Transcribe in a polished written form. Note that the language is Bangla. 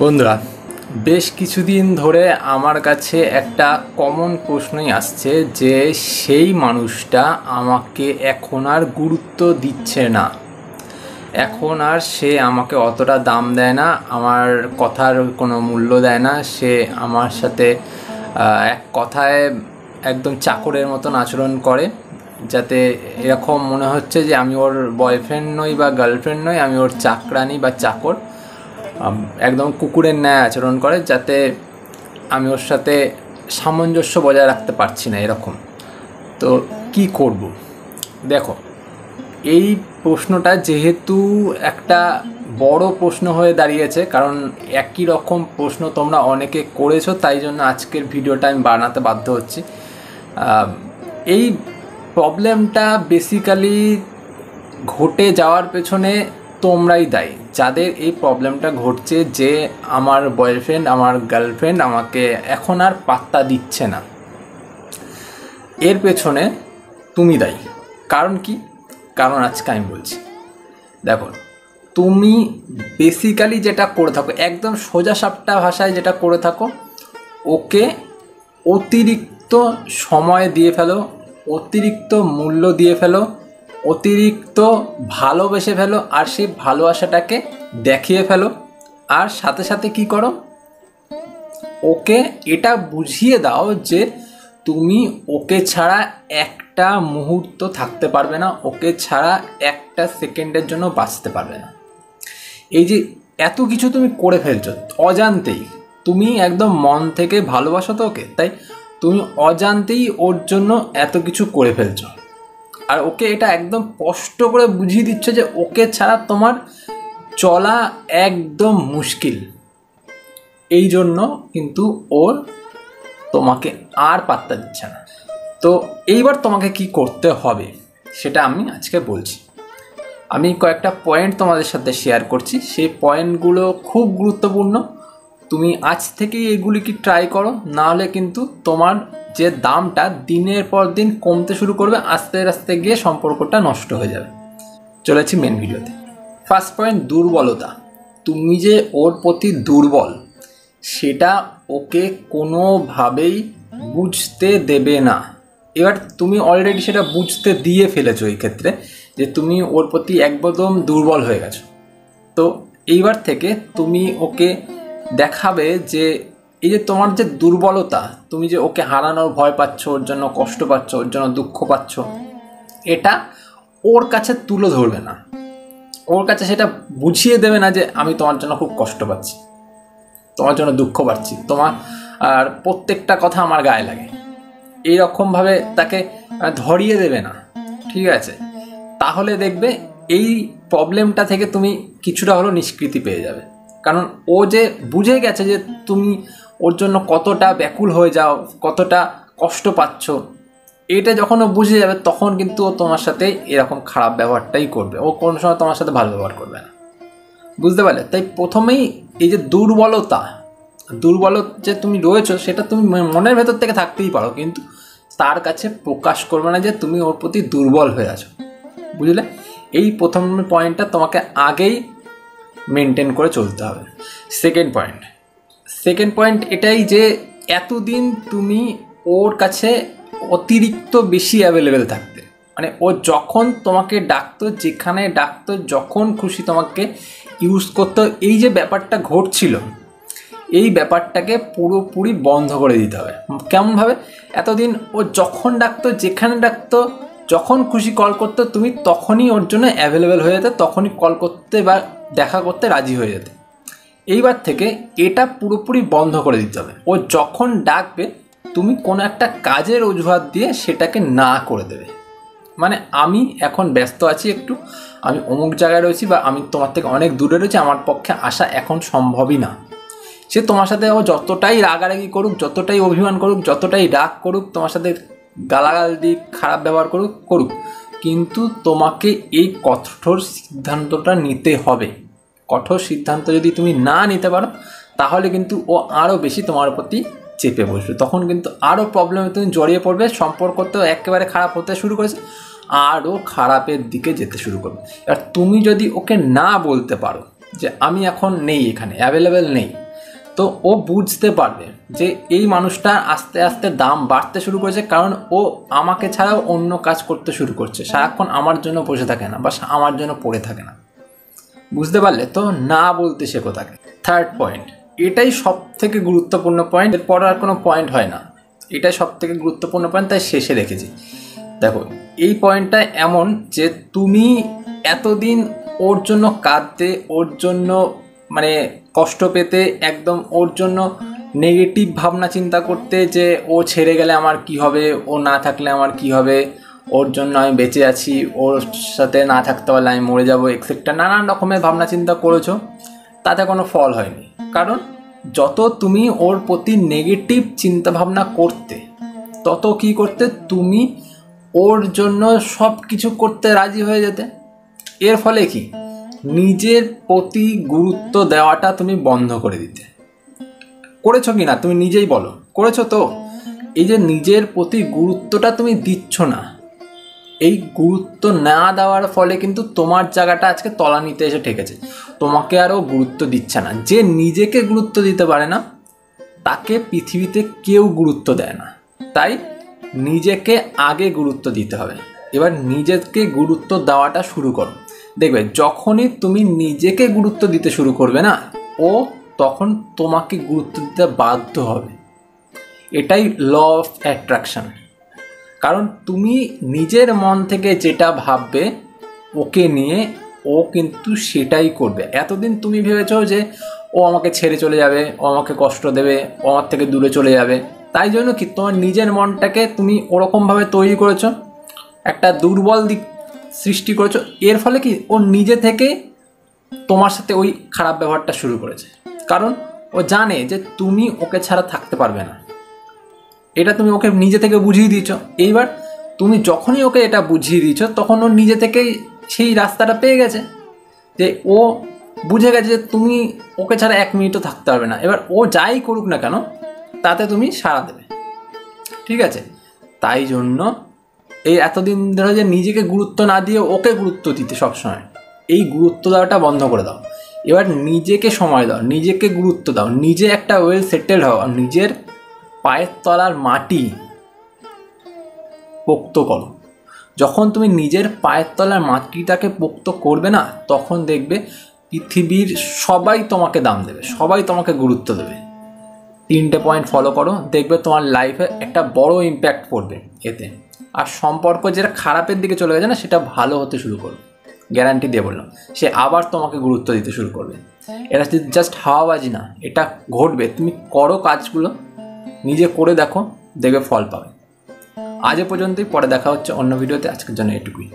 বন্ধুরা, বেশ কিছুদিন ধরে আমার কাছে একটা কমন প্রশ্নই আসছে যে সেই মানুষটা আমাকে এখন আর গুরুত্ব দিচ্ছে না। এখন আর সে আমাকে অতটা দাম দেয় না, আমার কথার কোনো মূল্য দেয় না। সে আমার সাথে এক কথায় একদম চাকরের মতন আচরণ করে, যাতে এরকম মনে হচ্ছে যে আমি ওর বয়ফ্রেন্ড নই বা গার্লফ্রেন্ড নই, আমি ওর চাকরানি বা চাকর। একদম কুকুরের ন্যায় আচরণ করে, যাতে আমি ওর সাথে সামঞ্জস্য বজায় রাখতে পারছি না এরকম। তো কি করব? দেখো, এই প্রশ্নটা যেহেতু একটা বড় প্রশ্ন হয়ে দাঁড়িয়েছে, কারণ একই রকম প্রশ্ন তোমরা অনেকে করেছো, তাই জন্য আজকের ভিডিওটা আমি বানাতে বাধ্য হচ্ছি। এই প্রবলেমটা বেসিক্যালি ঘটে যাওয়ার পেছনে তোমরাই দায়ী, যাদের এই প্রবলেমটা ঘটছে, যে আমার বয়ফ্রেন্ড আমার গার্লফ্রেন্ড আমাকে এখন আর পাত্তা দিচ্ছে না। এর পেছনে তুমি দায়ী। কারণ কি? কারণ আজকে আমি বলছি। দেখো, তুমি বেসিক্যালি যেটা করে থাকো, একদম সোজা সাপটা ভাষায় যেটা করে থাকো, ওকে অতিরিক্ত সময় দিয়ে ফেলো, অতিরিক্ত মূল্য দিয়ে ফেলো, অতিরিক্ত ভালোবেসে ফেলো, আর সেই ভালোবাসাটাকে দেখিয়ে ফেলো। আর সাথে সাথে কি করো, ওকে এটা বুঝিয়ে দাও যে তুমি ওকে ছাড়া একটা মুহূর্ত থাকতে পারবে না, ওকে ছাড়া একটা সেকেন্ডের জন্য বাঁচতে পারবে না। এই যে এত কিছু তুমি করে ফেলছো অজান্তেই, তুমি একদম মন থেকে ভালোবাসো তো ওকে, তাই তুমি অজান্তেই ওর জন্য এত কিছু করে ফেলছো। আর ওকে এটা একদম স্পষ্ট করে বুঝিয়ে দিচ্ছ যে ওকে ছাড়া তোমার চলা একদম মুশকিল। এই জন্য কিন্তু ওর তোমাকে আর পাত্তা দিচ্ছে না। তো এইবার তোমাকে কি করতে হবে সেটা আমি আজকে বলছি। আমি কয়েকটা পয়েন্ট তোমাদের সাথে শেয়ার করছি, সেই পয়েন্টগুলো খুব গুরুত্বপূর্ণ। তুমি আজ থেকেই এগুলিকে ট্রাই করো, নাহলে কিন্তু তোমার যে দামটা দিনের পর দিন কমতে শুরু করবে, আস্তে আস্তে গিয়ে সম্পর্কটা নষ্ট হয়ে যাবে। চলেছি মেন ভিডিওতে। ফার্স্ট পয়েন্ট, দুর্বলতা। তুমি যে ওর প্রতি দুর্বল সেটা ওকে কোনোভাবেই বুঝতে দেবে না। এবার তুমি অলরেডি সেটা বুঝতে দিয়ে ফেলেছো এই ক্ষেত্রে, যে তুমি ওর প্রতি একদম দুর্বল হয়ে গেছো। তো এইবার থেকে তুমি ওকে দেখাবে যে এই যে তোমার যে দুর্বলতা, তুমি যে ওকে হারানোর ভয় পাচ্ছ, ওর জন্য কষ্ট পাচ্ছ, ওর জন্য দুঃখ পাচ্ছ, এটা ওর কাছে তুলে ধরবে না। ওর কাছে সেটা বুঝিয়ে দেবে না যে আমি তোমার জন্য খুব কষ্ট পাচ্ছি, তোমার জন্য দুঃখ পাচ্ছি, তোমার আর প্রত্যেকটা কথা আমার গায়ে লাগে, এইরকমভাবে তাকে ধরিয়ে দেবে না। ঠিক আছে? তাহলে দেখবে এই প্রবলেমটা থেকে তুমি কিছুটা হলেও নিষ্কৃতি পেয়ে যাবে। কারণ ও যে বুঝে গেছে যে তুমি ওর জন্য কতটা ব্যাকুল হয়ে যাও, কতটা কষ্ট পাচ্ছ, এটা যখন ও বুঝে যাবে তখন কিন্তু ও তোমার সাথে এরকম খারাপ ব্যবহারটাই করবে। ও কোনো সময় তোমার সাথে ভালো ব্যবহার করবে না। বুঝতে পারলে? তাই প্রথমেই এই যে দুর্বল যে তুমি রয়েছো, সেটা তুমি মনের ভেতর থেকে থাকতেই পারো, কিন্তু তার কাছে প্রকাশ করবে না যে তুমি ওর প্রতি দুর্বল হয়ে আছো। বুঝলে? এই প্রথম পয়েন্টটা তোমাকে আগেই মেনটেন করে চলতে হবে। সেকেন্ড পয়েন্ট এটাই যে এতদিন তুমি ওর কাছে অতিরিক্ত বেশি অ্যাভেলেবেল থাকতে, মানে ও যখন তোমাকে ডাকতো, যেখানে ডাকতো, যখন খুশি তোমাকে ইউজ করতো। এই যে ব্যাপারটা ঘটছিল, এই ব্যাপারটাকে পুরোপুরি বন্ধ করে দিতে হবে। কেমনভাবে? এতদিন ও যখন ডাকতো, যেখানে ডাকতো, যখন খুশি কল করতো, তুমি তখনই ওর জন্য অ্যাভেলেবেল হয়ে যেতে, তখনই কল করতে বা দেখা করতে রাজি হয়ে যেতে। এইবার থেকে এটা পুরোপুরি বন্ধ করে দিতে হবে। ও যখন ডাকবে তুমি কোনো একটা কাজের অজুহাত দিয়ে সেটাকে না করে দেবে। মানে আমি এখন ব্যস্ত আছি একটু, আমি অমুক জায়গায় রয়েছি, বা আমি তোমার থেকে অনেক দূরে রয়েছি, আমার পক্ষে আসা এখন সম্ভবই না। সে তোমার সাথে ও যতটাই রাগারাগি করুক, যতটাই অভিমান করুক, যতটাই রাগ করুক, তোমার সাথে গালাগাল দিক, খারাপ ব্যবহার করুক, কিন্তু তোমাকে এই কঠোর সিদ্ধান্তটা নিতে হবে। কঠোর সিদ্ধান্ত যদি তুমি না নিতে পারো, তাহলে কিন্তু ও আরও বেশি তোমার প্রতি চেপে বসবে। তখন কিন্তু আরও প্রবলেমে তুমি জড়িয়ে পড়বে, সম্পর্ক তো একেবারে খারাপ হতে শুরু করেছে, আরও খারাপের দিকে যেতে শুরু করবে। আর তুমি যদি ওকে না বলতে পারো যে আমি এখন নেই, এখানে অ্যাভেলেবেল নেই, তো ও বুঝতে পারবে যে এই মানুষটা আস্তে আস্তে দাম বাড়তে শুরু করেছে, কারণ ও আমাকে ছাড়াও অন্য কাজ করতে শুরু করছে, সারাক্ষণ আমার জন্য বসে থাকে না বা আমার জন্য পড়ে থাকে না। বুঝতে পারলে তো? না বলতে শেখো তাকে। থার্ড পয়েন্ট, এটাই সব থেকে গুরুত্বপূর্ণ পয়েন্ট, এরপর আর কোনো পয়েন্ট হয় না, এটাই সব থেকে গুরুত্বপূর্ণ পয়েন্ট, তাই শেষে রেখেছি। দেখো, এই পয়েন্টটা এমন যে তুমি এতদিন ওর জন্য কাঁদতে, ওর জন্য মানে কষ্ট পেতে, একদম ওর জন্য নেগেটিভ ভাবনা চিন্তা করতে যে ও ছেড়ে গেলে আমার কি হবে, ও না থাকলে আমার কি হবে, ওর জন্য আমি বেঁচে আছি, ওর সাথে না থাকতে পারলে আমি মরে যাবো এক্সেট্রা, নানান রকমের ভাবনা চিন্তা করেছো, তাতে কোনো ফল হয়নি। কারণ যত তুমি ওর প্রতি নেগেটিভ চিন্তা ভাবনা করতে, তত কি করতে, তুমি ওর জন্য সব কিছু করতে রাজি হয়ে যেতে। এর ফলে কি, নিজের প্রতি গুরুত্ব দেওয়াটা তুমি বন্ধ করে দিতে। করেছো কি না তুমি নিজেই বলো, করেছো তো? এই যে নিজের প্রতি গুরুত্বটা তুমি দিচ্ছ না, এই গুরুত্ব না দেওয়ার ফলে কিন্তু তোমার জায়গাটা আজকে তলানিতে এসে ঠেকেছে, তোমাকে আরও গুরুত্ব দিচ্ছে না। যে নিজেকে গুরুত্ব দিতে পারে না তাকে পৃথিবীতে কেউ গুরুত্ব দেয় না। তাই নিজেকে আগে গুরুত্ব দিতে হবে। এবার নিজেকে গুরুত্ব দেওয়াটা শুরু করো, দেখবে যখনই তুমি নিজেকে গুরুত্ব দিতে শুরু করবে না, ও তখন তোমাকে গুরুত্ব দিতে বাধ্য হবে। এটাই ল অফ অ্যাট্রাকশন। কারণ তুমি নিজের মন থেকে যেটা ভাববে ওকে নিয়ে, ও কিন্তু সেটাই করবে। এতদিন তুমি ভেবেছো যে ও আমাকে ছেড়ে চলে যাবে, ও আমাকে কষ্ট দেবে, ও আমার থেকে দূরে চলে যাবে, তাই জন্য কি তোমার নিজের মনটাকে তুমি ওরকমভাবে তৈরি করেছো, একটা দুর্বল দিক সৃষ্টি করেছো। এর ফলে কি, ও নিজে থেকে তোমার সাথে ওই খারাপ ব্যবহারটা শুরু করেছে, কারণ ও জানে যে তুমি ওকে ছাড়া থাকতে পারবে না। এটা তুমি ওকে নিজে থেকে বুঝিয়ে দিয়েছ। এইবার তুমি যখনই ওকে এটা বুঝিয়ে দিয়েছ, তখন ও নিজে থেকেই সেই রাস্তাটা পেয়ে গেছে, যে ও বুঝে গেছে যে তুমি ওকে ছাড়া 1 মিনিটও থাকতে পারবে না। এবার ও যাই করুক না কেন তাতে তুমি সাড়া দেবে, ঠিক আছে? তাই জন্য এই এতদিন ধরে যে নিজেকে গুরুত্ব না দিয়ে ওকে গুরুত্ব দিতে সবসময়, এই গুরুত্ব দেওয়াটা বন্ধ করে দাও। এবার নিজেকে সময় দাও, নিজেকে গুরুত্ব দাও, নিজে একটা ওয়েল সেটেলড হও, নিজের পায়ের তলার মাটি পোক্ত করো। যখন তুমি নিজের পায়ের তলার মাটিটাকে পোক্ত করবে না, তখন দেখবে পৃথিবীর সবাই তোমাকে দাম দেবে, সবাই তোমাকে গুরুত্ব দেবে। 3টে পয়েন্ট ফলো করো, দেখবে তোমার লাইফে একটা বড় ইম্প্যাক্ট পড়বে এতে। আর সম্পর্ক যেটা খারাপের দিকে চলে গেছে না, সেটা ভালো হতে শুরু করবে, গ্যারান্টি দিয়ে বললাম। সে আবার তোমাকে গুরুত্ব দিতে শুরু করবে। এটা জাস্ট হাওয়াবাজি না, এটা ঘটবে। তুমি করো কাজগুলো, নিজে করে দেখো, দেখবে ফল পাবে। আজ এ পর্যন্তই, পরে দেখা হচ্ছে অন্য ভিডিওতে। আজকের জন্য এটুকুই।